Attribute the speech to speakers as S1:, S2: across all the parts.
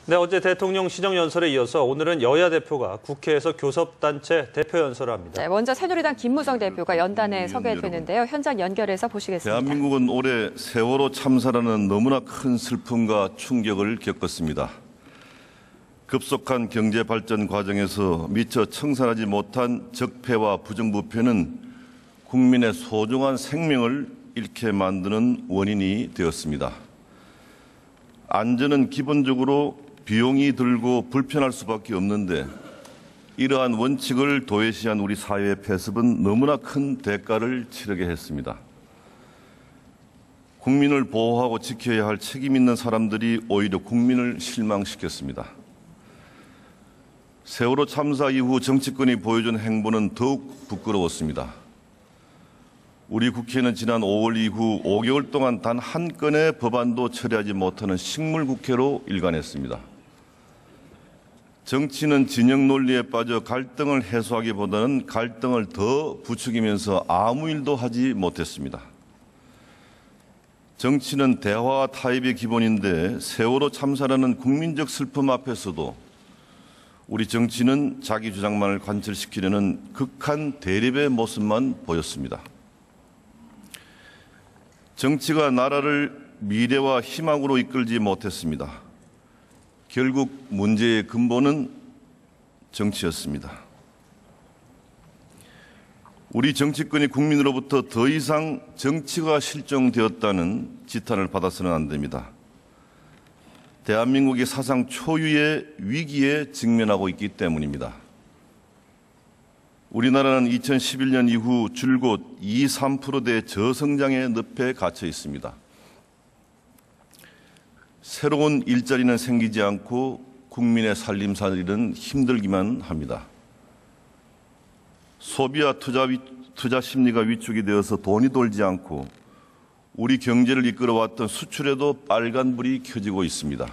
S1: 네, 어제 대통령 시정연설에 이어서 오늘은 여야 대표가 국회에서 교섭단체 대표 연설을 합니다.
S2: 네, 먼저 새누리당 김무성 대표가 연단에 서게 되는데요. 현장 연결해서 보시겠습니다.
S3: 대한민국은 올해 세월호 참사라는 너무나 큰 슬픔과 충격을 겪었습니다. 급속한 경제 발전 과정에서 미처 청산하지 못한 적폐와 부정부패는 국민의 소중한 생명을 잃게 만드는 원인이 되었습니다. 안전은 기본적으로 비용이 들고 불편할 수밖에 없는데 이러한 원칙을 도외시한 우리 사회의 폐습은 너무나 큰 대가를 치르게 했습니다. 국민을 보호하고 지켜야 할 책임 있는 사람들이 오히려 국민을 실망시켰습니다. 세월호 참사 이후 정치권이 보여준 행보는 더욱 부끄러웠습니다. 우리 국회는 지난 5월 이후 5개월 동안 단 한 건의 법안도 처리하지 못하는 식물국회로 일관했습니다. 정치는 진영 논리에 빠져 갈등을 해소하기보다는 갈등을 더 부추기면서 아무 일도 하지 못했습니다. 정치는 대화와 타협의 기본인데 세월호 참사라는 국민적 슬픔 앞에서도 우리 정치는 자기 주장만을 관철시키려는 극한 대립의 모습만 보였습니다. 정치가 나라를 미래와 희망으로 이끌지 못했습니다. 결국 문제의 근본은 정치였습니다. 우리 정치권이 국민으로부터 더 이상 정치가 실종되었다는 지탄을 받아서는 안 됩니다. 대한민국이 사상 초유의 위기에 직면하고 있기 때문입니다. 우리나라는 2011년 이후 줄곧 2, 3%대 저성장의 늪에 갇혀 있습니다. 새로운 일자리는 생기지 않고 국민의 살림살이는 힘들기만 합니다. 소비와 투자 심리가 위축이 되어서 돈이 돌지 않고 우리 경제를 이끌어왔던 수출에도 빨간불이 켜지고 있습니다.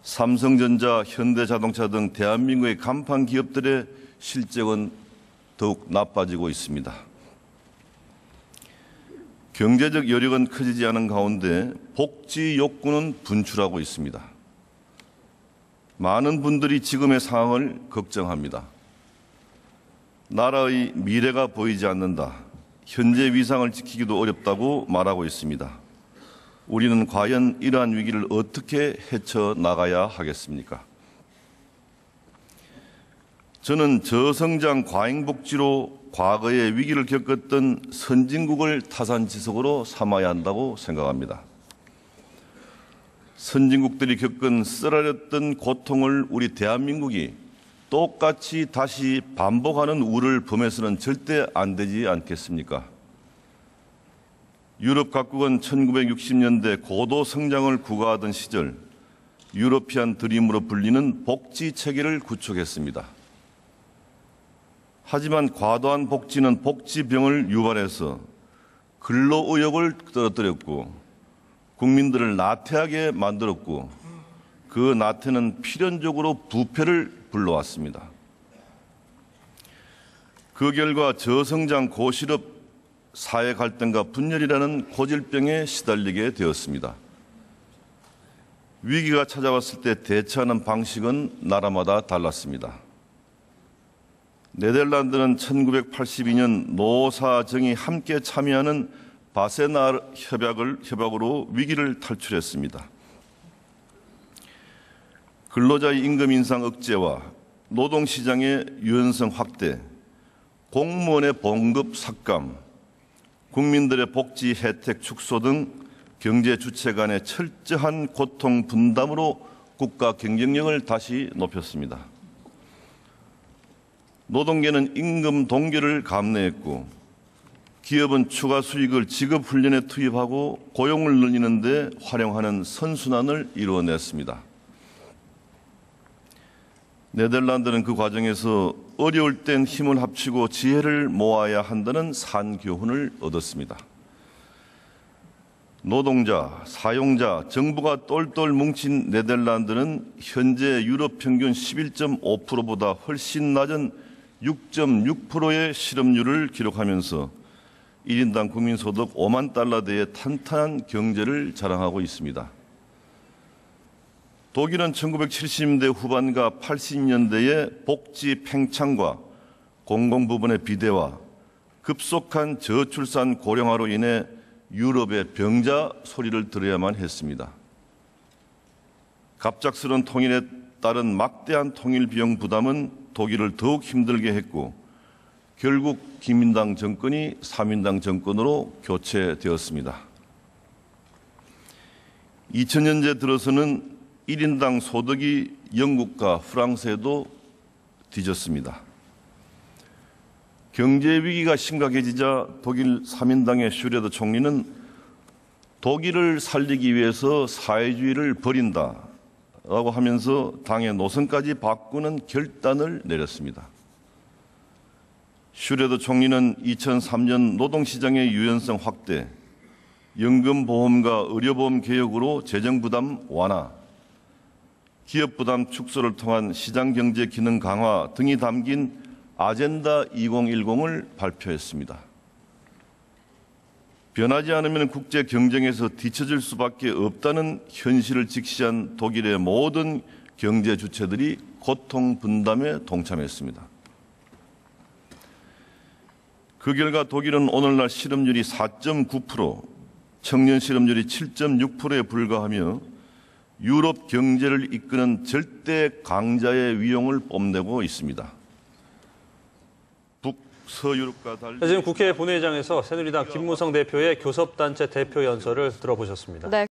S3: 삼성전자, 현대자동차 등 대한민국의 간판 기업들의 실적은 더욱 나빠지고 있습니다. 경제적 여력은 커지지 않은 가운데 복지 욕구는 분출하고 있습니다. 많은 분들이 지금의 상황을 걱정합니다. 나라의 미래가 보이지 않는다. 현재 위상을 지키기도 어렵다고 말하고 있습니다. 우리는 과연 이러한 위기를 어떻게 헤쳐나가야 하겠습니까? 저는 저성장 과잉복지로 과거의 위기를 겪었던 선진국을 타산지석으로 삼아야 한다고 생각합니다. 선진국들이 겪은 쓰라렸던 고통을 우리 대한민국이 똑같이 다시 반복하는 우를 범해서는 절대 안 되지 않겠습니까? 유럽 각국은 1960년대 고도 성장을 구가하던 시절 유러피안 드림으로 불리는 복지 체계를 구축했습니다. 하지만 과도한 복지는 복지병을 유발해서 근로의욕을 떨어뜨렸고 국민들을 나태하게 만들었고 그 나태는 필연적으로 부패를 불러왔습니다. 그 결과 저성장 고실업 사회 갈등과 분열이라는 고질병에 시달리게 되었습니다. 위기가 찾아왔을 때 대처하는 방식은 나라마다 달랐습니다. 네덜란드는 1982년 노사정이 함께 참여하는 바세나르 협약으로 위기를 탈출했습니다. 근로자의 임금 인상 억제와 노동시장의 유연성 확대, 공무원의 봉급 삭감, 국민들의 복지 혜택 축소 등 경제 주체 간의 철저한 고통 분담으로 국가 경쟁력을 다시 높였습니다. 노동계는 임금 동결을 감내했고 기업은 추가 수익을 지급 훈련에 투입하고 고용을 늘리는 데 활용하는 선순환을 이루어냈습니다. 네덜란드는 그 과정에서 어려울 땐 힘을 합치고 지혜를 모아야 한다는 산교훈을 얻었습니다. 노동자, 사용자, 정부가 똘똘 뭉친 네덜란드는 현재 유럽 평균 11.5%보다 훨씬 낮은 6.6%의 실업률을 기록하면서 1인당 국민소득 5만 달러대의 탄탄한 경제를 자랑하고 있습니다. 독일은 1970년대 후반과 80년대의 복지 팽창과 공공부문의 비대화, 급속한 저출산 고령화로 인해 유럽의 병자 소리를 들어야만 했습니다. 갑작스런 통일에 따른 막대한 통일 비용 부담은 독일을 더욱 힘들게 했고 결국 기민당 정권이 3인당 정권으로 교체되었습니다. 2000년대 들어서는 1인당 소득이 영국과 프랑스에도 뒤졌습니다. 경제 위기가 심각해지자 독일 3인당의 슈레더 총리는 독일을 살리기 위해서 사회주의를 버린다라고 하면서 당의 노선까지 바꾸는 결단을 내렸습니다. 슈레더 총리는 2003년 노동시장의 유연성 확대, 연금보험과 의료보험 개혁으로 재정부담 완화, 기업부담 축소를 통한 시장경제 기능 강화 등이 담긴 아젠다 2010을 발표했습니다. 변하지 않으면 국제 경쟁에서 뒤처질 수밖에 없다는 현실을 직시한 독일의 모든 경제 주체들이 고통 분담에 동참했습니다. 그 결과 독일은 오늘날 실업률이 4.9%, 청년 실업률이 7.6%에 불과하며 유럽 경제를 이끄는 절대 강자의 위용을 뽐내고 있습니다. 북서유럽과 달리
S1: 지금 국회 본회의장에서 새누리당 김무성 대표의 교섭단체 대표 연설을 들어보셨습니다.
S2: 네.